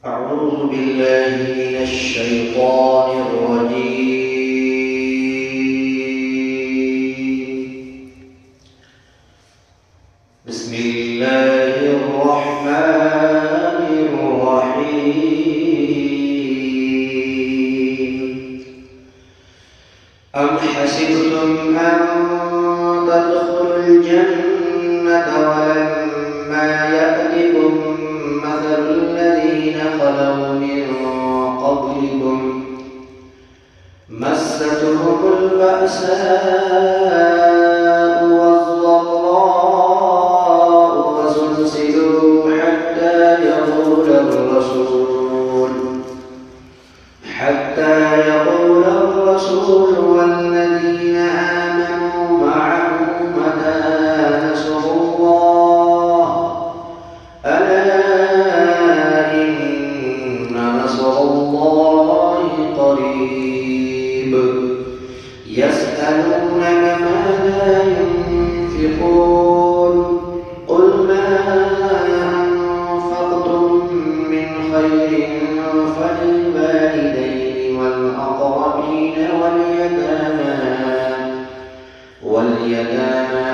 أعوذ بالله من الشيطان الرجيم. بسم الله الرحمن الرحيم. أم حسبتم أن تدخلوا الجنة ولما يأتكم مثل الذين خلوا من قبلكم مستهم البأساء والضراء وزلزلوا حتى يقول الرسول والذين آمنوا معه متى نصر الله ألا إن نصر الله قريب. يسألونك ماذا ينفقون قل ما أنفقتم من خير فللوالدين والأقربين واليتامى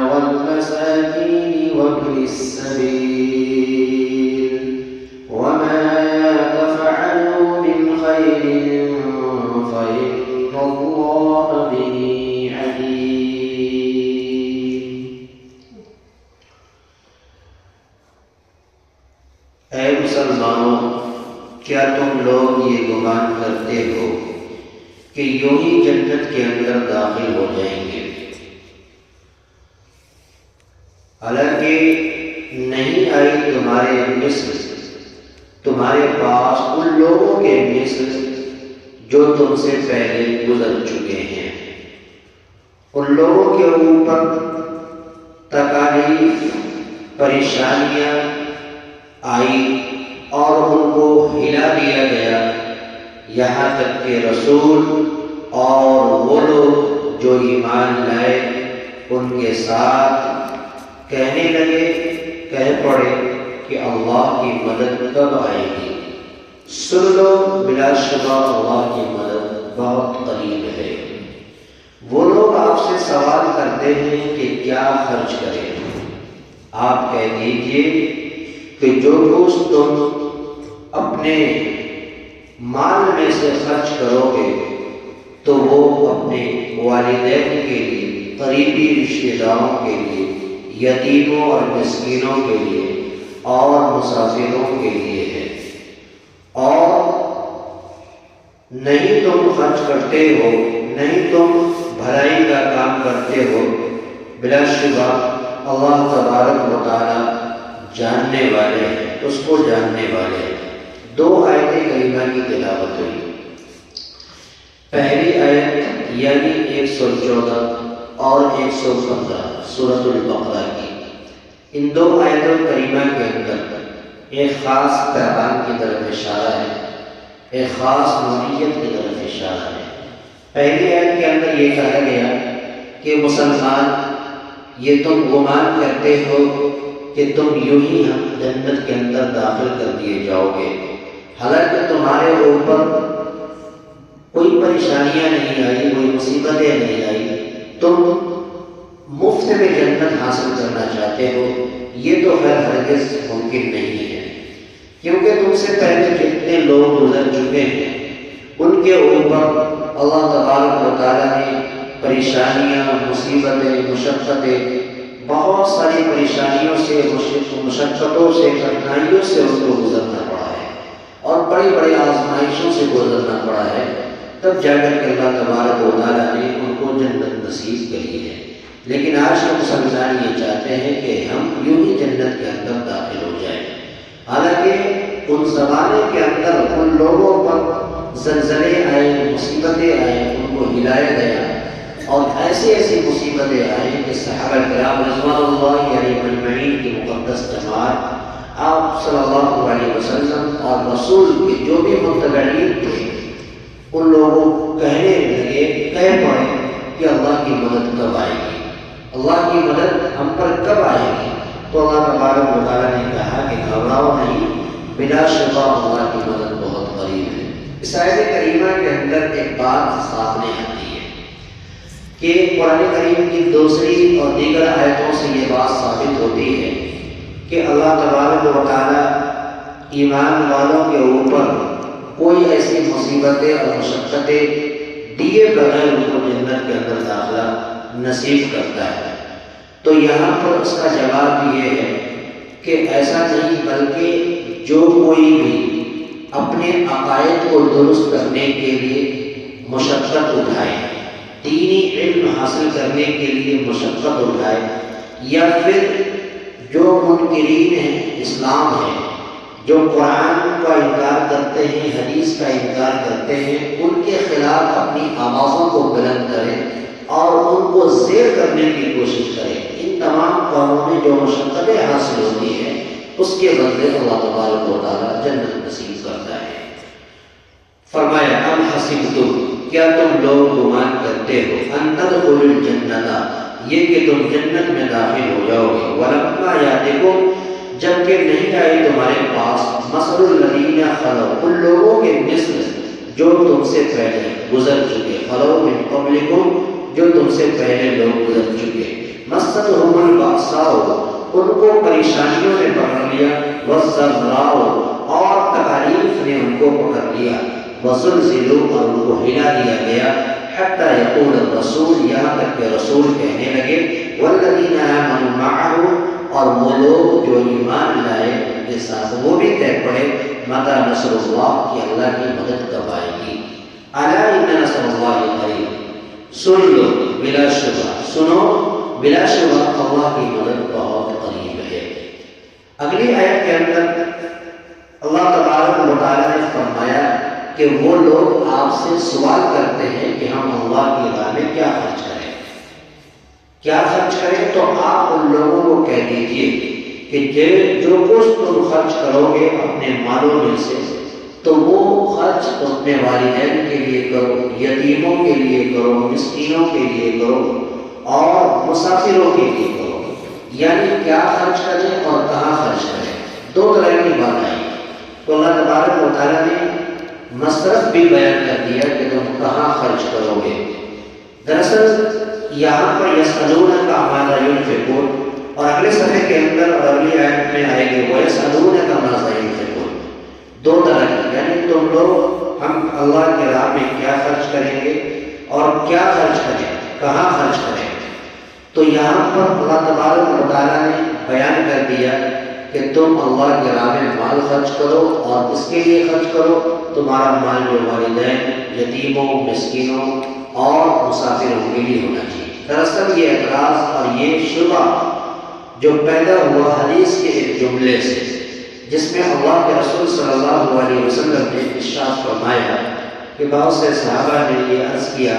والمساكين وابن السبيل وما تفعلوا من خير فإن الله به عليم. اے مسلمانوں، کیا تم لوگ یہ گمان کرتے ہو کہ یوں ہی جنت کے اندر داخل ہو جائیں گے؟ حالانکہ نہیں آئی تمہارے مثل تمہارے پاس ان لوگوں کے مثل جو تم سے پہلے گزر چکے ہیں. ان لوگوں کے اوپر تکالیف پریشانیاں آئی اور ان کو ہلا دیا گیا، یہاں تک کہ رسول اور وہ لوگ جو ایمان لائے ان کے ساتھ کہنے لگے، کہہ پڑے کہ اللہ کی مدد کب آئے گی؟ سن لو، بلا شبہ اللہ کی مدد بہت قریب ہے. وہ لوگ آپ سے سوال کرتے ہیں کہ کیا خرچ کریں؟ آپ کہہ دیجئے کہ جو کچھ تم اپنے مال میں سے خرچ کرو گے تو وہ اپنے والدین کے لیے، قریبی رشتہ داروں کے لیے، یتیموں اور مسکینوں کے لیے اور مسافروں کے لیے ہے. اور نہیں تم خرچ کرتے ہو، نہیں تم بھلائی کا کام کرتے ہو، بلا شبہ اللہ تبارک و تعالی جاننے والے ہیں، اس کو جاننے والے ہیں. 2 آیتیں کریمہ کی تلاوت ہوئی. پہلی آیت یعنی 114 اور 115 سورۃ البقرہ کی. ان 2 آیتوں کریمہ کے اندر ایک خاص پیغام کی طرف اشارہ ہے، ایک خاص نوعیت کی طرف اشارہ ہے. پہلی آیت کے اندر یہ کہا گیا کہ مسلمان، یہ تم گمان کرتے ہو کہ تم یوں ہی جنت کے اندر داخل کر دیے جاؤ گے، حالانکہ تمہارے اوپر کوئی پریشانیاں نہیں آئی، کوئی مصیبتیں نہیں آئی، تم مفت میں جنت حاصل کرنا چاہتے ہو. یہ تو ہرگز ممکن نہیں ہے، کیونکہ تم سے پہلے جتنے لوگ گزر چکے ہیں ان کے اوپر اللہ تبارک و تعالیٰ نے پریشانیاں، مصیبتیں، مشقتیں، بہت ساری پریشانیوں سے، مشقتوں سے، کٹھنائیوں سے ان کو گزرنا پڑا ہے اور بڑی بڑی آزمائشوں سے گزرنا پڑا ہے. تب جا کر کے اللہ تبارک و تعالیٰ نے ان کو جنت نصیب کری ہے. لیکن آج کے مسلمان یہ چاہتے ہیں کہ ہم یوں ہی جنت کے اندر داخل ہو جائیں. حالانکہ ان زمانے کے اندر ان لوگوں پر زلزلے آئے، مصیبتیں آئے، ان کو ہلایا گیا اور ایسی ایسی مصیبتیں آئیں کہ صحابہ کرام رضوان اللہ علیہم اجمعین کی مقدس جماعت، آپ صلی اللہ علیہ وسلم اور رسول کے جو بھی متبعین تھے، ان لوگوں کہنے لگے، کہہ پڑے کہ اللہ کی مدد کب آئے گی، اللہ کی مدد ہم پر کب آئے گی؟ تو اللہ تبارک و تعالیٰ نے کہا کہ گھبراؤ نہیں، بلا شبہ اللہ کی مدد بہت قریب ہے۔ اس آیت کریمہ کے اندر ایک بات سامنے آتی ہے کہ قرآن کریم کی دوسری اور دیگر آیتوں سے یہ بات ثابت ہوتی ہے کہ اللہ تبارک و تعالیٰ ایمان والوں کے اوپر کوئی ایسی مصیبتیں اور مشقتیں دیے بغیر ان کو جنت کے اندر داخلہ نصیب کرتا ہے۔ تو یہاں پر اس کا جواب یہ ہے کہ ایسا نہیں، بلکہ جو کوئی بھی اپنے عقائد کو درست کرنے کے لیے مشقت اٹھائے، دینی علم حاصل کرنے کے لیے مشقت اٹھائے، یا پھر جو منکرین ہیں اسلام ہے، جو قرآن کا انکار کرتے ہیں، حدیث کا انکار کرتے ہیں، ان کے خلاف اپنی آوازوں کو بلند کریں اور ان کو زیر کرنے کی کوشش کریں، ان تمام کاموں میں جو مشقتیں حاصل ہوتی ہیں اس کے بدلے اللہ تبارک و تعالیٰ جنت نصیب کرتا ہے۔ فرمایا ام حسبتم، کیا تم لوگ گمان کرتے ہو، ان تدخلوا الجنت، یہ کہ تم جنت میں داخل ہو جاؤ گے، ولما یاتکم، جبکہ نہیں آئی تمہارے پاس، مثل الذین خلوا، ان لوگوں کے مثل جو تم سے پہلے گزر چکے، خلوا من قبلکم، جو تم سے پہلے لوگ گزر چکے، مستهم البأساء، ان کو پریشانیوں نے پکڑ لیا، والضراء، اور تکالیف نے ان کو پکڑ لیا، وزلزلوا، اور ان کو ہلا دیا گیا، حتی یقول الرسول، یہاں تک کہ رسول کہنے لگے، والذین آمنوا معه، اور وہ لوگ جو ایمان لائے ان کے ساتھ، وہ بھی کہہ پڑے، متی نصر اللہ، کہ اللہ کی مدد کب آئے گی، الا ان نصر اللہ قریب، سن لو بلا شبہ، سنو بلا شبہ اللہ کی مدد بہت قریب ہے۔ اگلی آیت کے اندر اللہ تبارک و تعالیٰ نے فرمایا کہ وہ لوگ آپ سے سوال کرتے ہیں کہ ہم اللہ کی راہ میں کیا خرچ کریں، کیا خرچ کریں، تو آپ ان لوگوں کو کہہ دیجئے کہ جو کچھ تم خرچ کرو گے اپنے مالوں میں سے، تو وہ خرچ اپنے والدین کے لیے کرو، یتیموں کے لیے کرو، مسکینوں کے لیے کرو، اور مسافروں کے لیے کرو، یعنی کیا خرچ کریں اور کہاں خرچ کریں، دو طرح کی بات آئی۔ تو اللہ تبارک و تعالیٰ نے مصرف بھی بیان کر دیا کہ تم کہاں خرچ کرو گے۔ دراصل یہاں پر یسألونک ماذا ينفقون، اور اگلے صفحے کے اندر اور اگلی آیت میں آئے گی وَيَسْأَلُونَكَ مَاذَا يُنْفِقُونَ، دو طرح کی، یعنی تم لوگ ہم اللہ کے راہ میں کیا خرچ کریں گے اور کیا خرچ کریں، کہاں خرچ کریں۔ تو یہاں پر اللہ تبارک و تعالیٰ نے بیان کر دیا کہ تم اللہ کے راہ میں مال خرچ کرو، اور اس کے لیے خرچ کرو تمہارا مال جو والدین، یتیموں، مسکینوں اور مسافروں کے لیے ہونا چاہیے۔ دراصل یہ اعتراض اور یہ شبہ جو پیدا ہوا حدیث کے ایک جملے سے، جس میں اللہ کے رسول صلی اللہ علیہ وسلم نے ارشاد فرمایا کہ بہت سے صحابہ نے یہ عرض کیا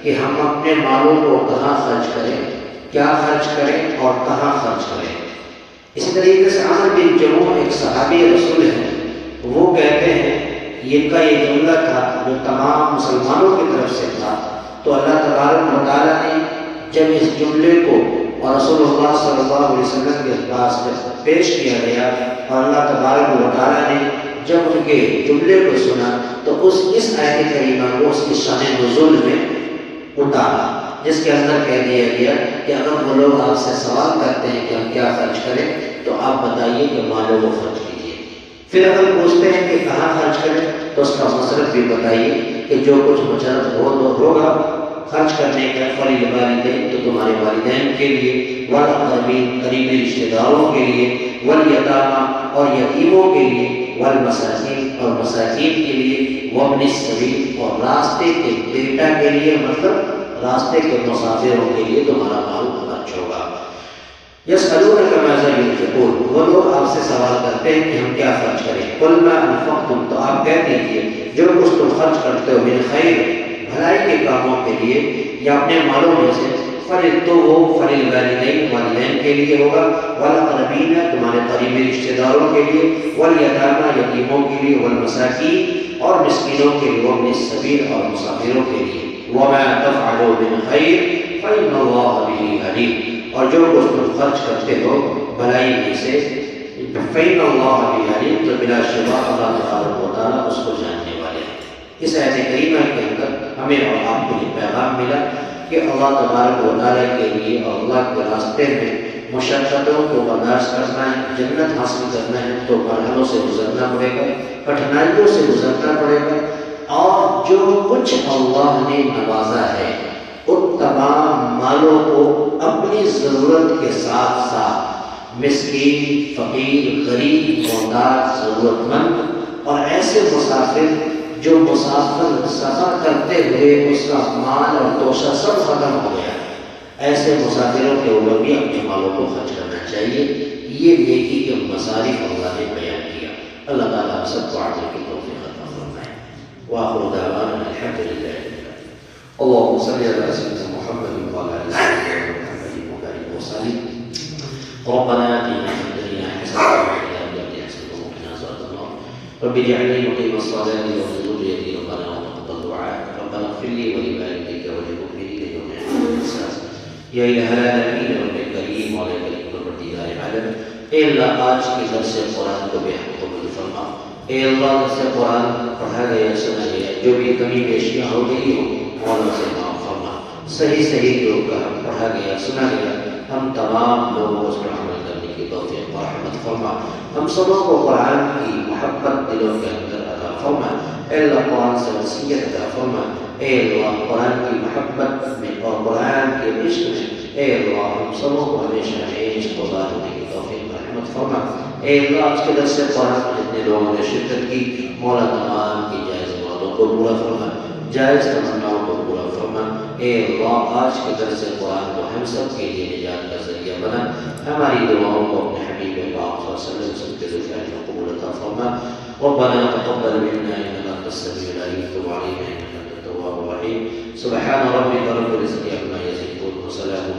کہ ہم اپنے مالوں کو کہاں خرچ کریں، کیا خرچ کریں اور کہاں خرچ کریں۔ اسی طریقے سے عمرو بن جموح ایک صحابی رسول ہیں، وہ کہتے ہیں، ان کا یہ جملہ تھا جو تمام مسلمانوں کی طرف سے تھا، تو اللہ تبارک و تعالیٰ نے جب اس جملے کو اور رسول اللہ صلی اللہ علیہ وسلم کے پاس جب پیش کیا گیا اور اللہ تبارک و تعالیٰ نے جب ان کے جملے کو سنا تو اس آیت کریمہ کو اس کی شان نزول میں اتارا، جس کے اندر کہہ دیا گیا کہ اگر وہ لوگ آپ سے سوال کرتے ہیں کہ ہم کیا خرچ کریں تو آپ بتائیے کہ مالوں کو خرچ کیجیے، پھر اگر پوچھتے ہیں کہ کہاں خرچ کریں تو اس کا مصرف بھی بتائیے کہ جو کچھ مجرد ہو تو ہوگا خرچ کرنے کا، فللوالدین تو تمہارے والدین کے لیے، والاقربین قریبی رشتہ داروں کے لیے، والیتامیٰ اور یتیموں کے لیے، والمساکین اور مساکین کے لیے، وابن السبیل اور راستے کے ڈیٹا کے لیے، مطلب راستے کے مسافروں کے لیے تمہارا مال خرچ ہوگا۔ یسألونک ماذا ينفقون، وہ لوگ آپ سے سوال کرتے ہیں کہ ہم کیا خرچ کریں، قل ما انفقتم، تو آپ کہہ دیجیے جو کچھ تم خرچ کرتے ہو من خیر، بھلائی کے کاموں کے لیے یا اپنے مالوں میں سے، فللوالدین والدین کے لیے ہوگا، والاقربین تمہارے قریبی رشتہ داروں کے لیے، والیتامیٰ یتیموں کے لیے، والمساکین اور مسکینوں کے لیے، وابن السبیل اور مسافروں کے لیے، وما تفعلوا من خیر فإن اللہ بہ علیم، اور جو کچھ تم خرچ کرتے ہو بھلائی میں سے، فَإِنَّ اللَّهَ بِعَلِيمٌ، تو بلا شبہ اللہ تبارک و تعالیٰ اس کو جاننے والے ہیں۔ اس آیت کریمہ کے اندر ہمیں اور آپ کو یہ پیغام ملا کہ اللہ تبارک و تعالیٰ کے لیے اور اللہ کے راستے میں مشقتوں کو برداشت کرنا ہے، جنت حاصل کرنا ہے تو مرحلوں سے گزرنا پڑے گا، کٹھنائیوں سے گزرنا پڑے گا، اور جو کچھ اللہ نے نوازا ہے ان تمام مالوں کو اپنی ضرورت کے ساتھ ساتھ مسکین، فقیر، غریب، محتاج، ضرورت مند اور ایسے مسافر جو مسافر سفر کرتے ہوئے اس کا مال اور توشہ سب ختم ہو گیا، ایسے مسافروں کے اوپر بھی اپنے مالوں کو خرچ کرنا چاہیے۔ یہ نیکی کے مصارف اللہ نے بیان کیا۔ اللہ تعالیٰ سب کو عمل کی توفیق عطا فرمائے۔ وآخر دعوانا الحمد للہ رب العالمین۔ اللهم صل على سيدنا محمد وعلى آل سيدنا محمد وبارك وسلم۔ ربنا آتنا في الدنيا حسنة وفي الآخرة حسنة وقنا عذاب النار۔ رب اجعلني مقيم الصلاة ومن ذريتي ربنا وتقبل دعاء، ربنا اغفر لي ولوالديك وللمؤمنين يوم يقوم الحساب۔ یا الہ العالمین رب کریم اور کریم پروردگار عالم، اے اللہ آج کی درس قرآن کو بے حق قبول فرما۔ اے اللہ درس قرآن پڑھا گیا، سنا گیا، جو بھی کمی بیشیاں ہو گئی ہو مولا سے معاف فرما۔ صحیح جو پڑھا گیا، سنا گیا، ہم تمام لوگوں کو اس پر عمل کرنے کی توفیق و رحمت فرما۔ ہم سبوں کو قرآن کی محبت دلوں کے اندر عطا فرما۔ اے اللہ قرآن سے وصیت عطا فرما۔ اے اللہ قرآن کی محبت میں اور قرآن کے عشق میں اے اللہ ہم سبوں کو ہمیشہ عشق و ذات ہونے کی توفیق و رحمت فرما۔ اے اللہ آج کے درس قرآن میں جتنے لوگوں نے شرکت کی، مولا تمام کی جائز مرادوں کو پورا فرما، جائز تمناؤں کو پورا فرما۔ اے اللہ آج کے درس قرآن کو ہم سب کے لیے نجات کا ذریعہ بنا۔ ہماری دعاؤں کو اپنے حبیب پاک صلی اللہ علیہ وسلم سب کے ذریعے میں قبول عطا فرما۔ ربنا تقبل منا انك انت السميع العليم وتب علينا انك انت التواب الرحيم۔ سبحان ربك رب العزة عما يصفون وسلام